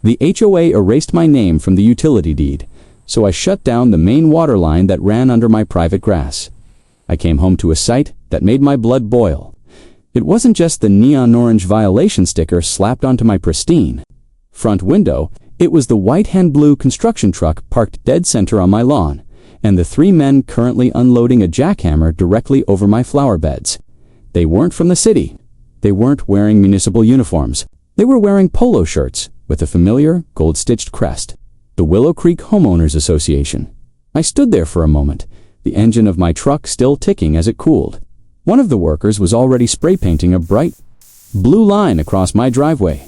The HOA erased my name from the utility deed, so I shut down the main water line that ran under my private grass. I came home to a sight that made my blood boil. It wasn't just the neon orange violation sticker slapped onto my pristine front window, it was the white and blue construction truck parked dead center on my lawn, and the 3 men currently unloading a jackhammer directly over my flower beds. They weren't from the city. They weren't wearing municipal uniforms. They were wearing polo shirts with a familiar gold-stitched crest. The Willow Creek Homeowners Association. I stood there for a moment, the engine of my truck still ticking as it cooled. One of the workers was already spray painting a bright blue line across my driveway.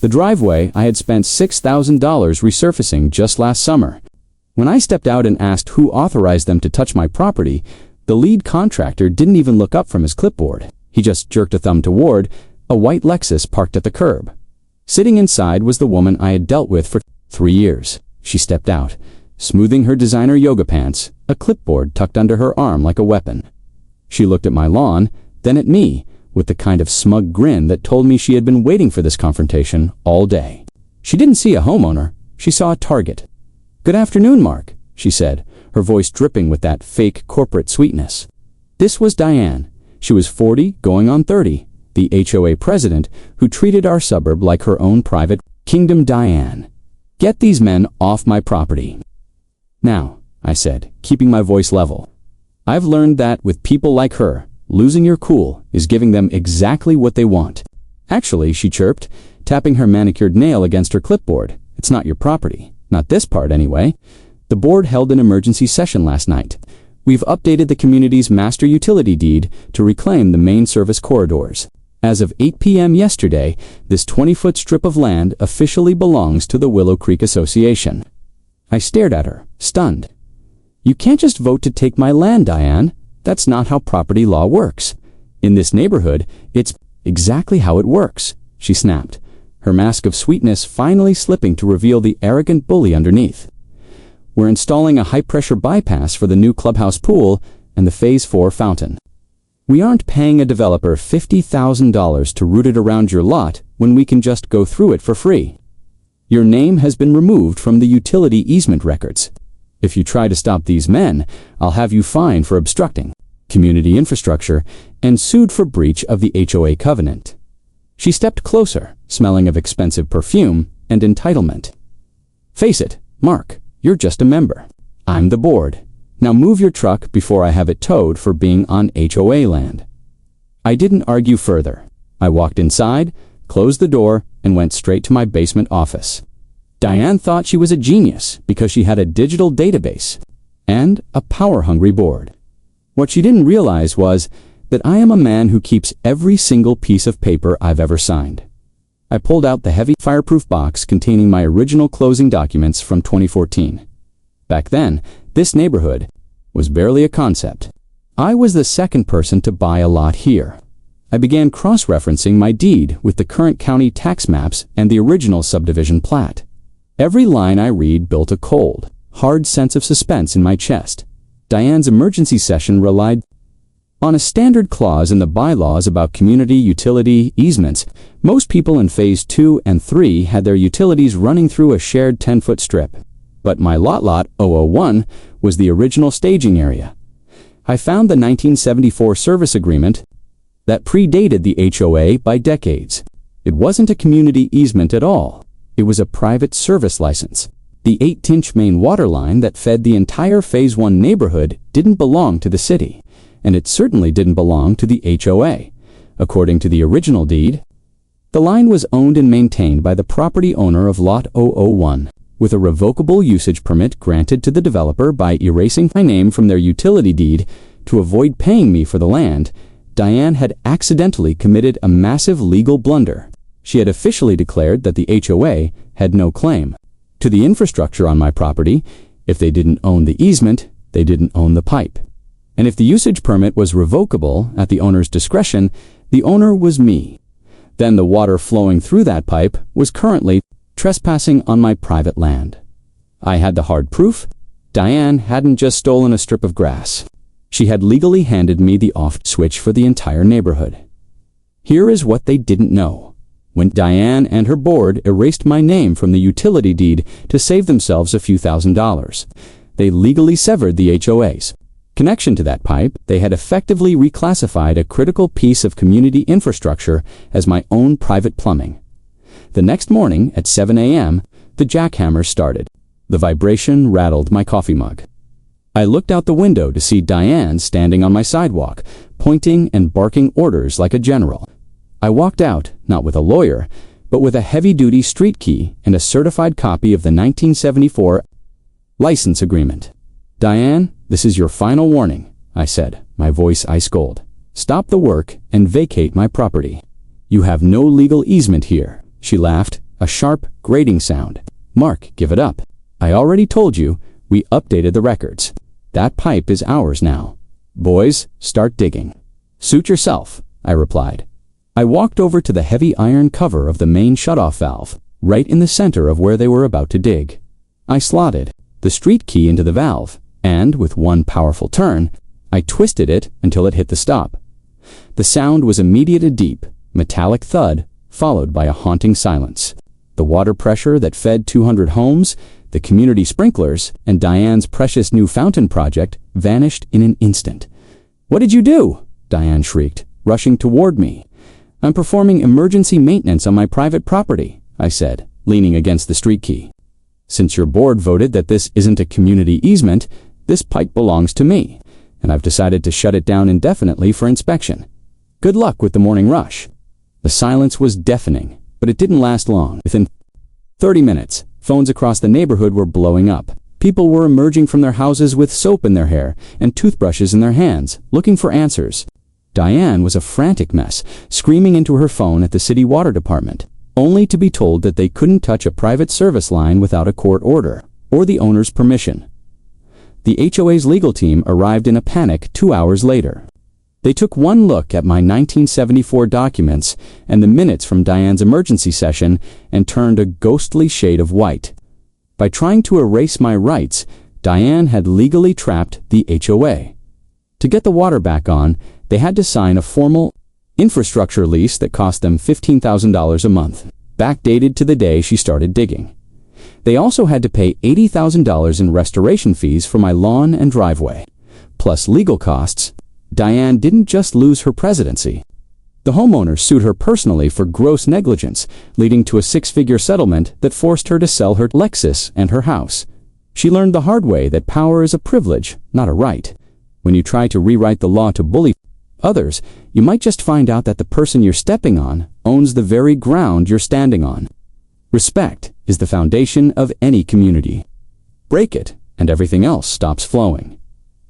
The driveway I had spent $6,000 resurfacing just last summer. When I stepped out and asked who authorized them to touch my property, the lead contractor didn't even look up from his clipboard. He just jerked a thumb toward a white Lexus parked at the curb. Sitting inside was the woman I had dealt with for 3 years. She stepped out, smoothing her designer yoga pants, a clipboard tucked under her arm like a weapon. She looked at my lawn, then at me, with the kind of smug grin that told me she had been waiting for this confrontation all day. She didn't see a homeowner. She saw a target. "Good afternoon, Mark," she said, her voice dripping with that fake corporate sweetness. This was Diane. She was 40, going on 30, the HOA president who treated our suburb like her own private kingdom. "Diane, get these men off my property." "Now," I said, keeping my voice level. "I've learned that with people like her, losing your cool is giving them exactly what they want." "Actually," she chirped, tapping her manicured nail against her clipboard, "it's not your property. Not this part, anyway. The board held an emergency session last night. We've updated the community's master utility deed to reclaim the main service corridors. As of 8 p.m. yesterday, this 20-foot strip of land officially belongs to the Willow Creek Association." I stared at her, stunned. "You can't just vote to take my land, Diane. That's not how property law works. In this neighborhood, it's exactly how it works," she snapped, her mask of sweetness finally slipping to reveal the arrogant bully underneath. "We're installing a high-pressure bypass for the new clubhouse pool and the Phase 4 fountain. We aren't paying a developer $50,000 to route it around your lot when we can just go through it for free. Your name has been removed from the utility easement records. If you try to stop these men, I'll have you fined for obstructing community infrastructure and sued for breach of the HOA covenant." She stepped closer, smelling of expensive perfume and entitlement. "Face it, Mark, you're just a member. I'm the board. Now move your truck before I have it towed for being on HOA land." I didn't argue further. I walked inside, closed the door, and went straight to my basement office. Diane thought she was a genius because she had a digital database and a power-hungry board. What she didn't realize was that I am a man who keeps every single piece of paper I've ever signed. I pulled out the heavy fireproof box containing my original closing documents from 2014. Back then, this neighborhood was barely a concept. I was the second person to buy a lot here. I began cross-referencing my deed with the current county tax maps and the original subdivision plat. Every line I read built a cold, hard sense of suspense in my chest. Diane's emergency session relied on a standard clause in the bylaws about community utility easements. Most people in Phase 2 and 3 had their utilities running through a shared 10-foot strip. But my lot 001 was the original staging area. I found the 1974 service agreement that predated the HOA by decades. It wasn't a community easement at all. It was a private service license. The 8-inch main water line that fed the entire Phase 1 neighborhood didn't belong to the city, and it certainly didn't belong to the HOA. According to the original deed, the line was owned and maintained by the property owner of Lot 001, with a revocable usage permit granted to the developer by erasing my name from their utility deed to avoid paying me for the land. Diane had accidentally committed a massive legal blunder. She had officially declared that the HOA had no claim to the infrastructure on my property. If they didn't own the easement, they didn't own the pipe. And if the usage permit was revocable at the owner's discretion, the owner was me. Then the water flowing through that pipe was currently trespassing on my private land. I had the hard proof. Diane hadn't just stolen a strip of grass. She had legally handed me the off switch for the entire neighborhood. Here is what they didn't know. when Diane and her board erased my name from the utility deed to save themselves a few $1,000s. They legally severed the HOA's connection to that pipe. They had effectively reclassified a critical piece of community infrastructure as my own private plumbing. The next morning at 7 a.m., the jackhammer started. The vibration rattled my coffee mug. I looked out the window to see Diane standing on my sidewalk, pointing and barking orders like a general. I walked out, not with a lawyer, but with a heavy-duty street key and a certified copy of the 1974 license agreement. "Diane, this is your final warning," I said, my voice ice-cold. "Stop the work and vacate my property. You have no legal easement here." She laughed, a sharp, grating sound. "Mark, give it up. I already told you, we updated the records. That pipe is ours now. Boys, start digging." "Suit yourself," I replied. I walked over to the heavy iron cover of the main shutoff valve, right in the center of where they were about to dig. I slotted the street key into the valve, and with one powerful turn, I twisted it until it hit the stop. The sound was immediate, a deep, metallic thud, followed by a haunting silence. The water pressure that fed 200 homes, the community sprinklers, and Diane's precious new fountain project vanished in an instant. "What did you do?" Diane shrieked, rushing toward me. "I'm performing emergency maintenance on my private property," I said, leaning against the street key. "Since your board voted that this isn't a community easement, this pipe belongs to me, and I've decided to shut it down indefinitely for inspection. Good luck with the morning rush." The silence was deafening, but it didn't last long. Within 30 minutes, phones across the neighborhood were blowing up. People were emerging from their houses with soap in their hair and toothbrushes in their hands, looking for answers. Diane was a frantic mess, screaming into her phone at the city water department, only to be told that they couldn't touch a private service line without a court order or the owner's permission. The HOA's legal team arrived in a panic 2 hours later. They took one look at my 1974 documents and the minutes from Diane's emergency session and turned a ghostly shade of white. By trying to erase my rights, Diane had legally trapped the HOA. To get the water back on, they had to sign a formal infrastructure lease that cost them $15,000 a month, backdated to the day she started digging. They also had to pay $80,000 in restoration fees for my lawn and driveway, plus legal costs. Diane didn't just lose her presidency. The homeowners sued her personally for gross negligence, leading to a 6-figure settlement that forced her to sell her Lexus and her house. She learned the hard way that power is a privilege, not a right. When you try to rewrite the law to bully others, you might just find out that the person you're stepping on owns the very ground you're standing on. Respect is the foundation of any community. Break it, and everything else stops flowing.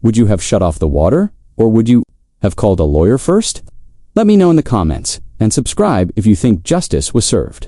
Would you have shut off the water? Or would you have called a lawyer first? Let me know in the comments, and subscribe if you think justice was served.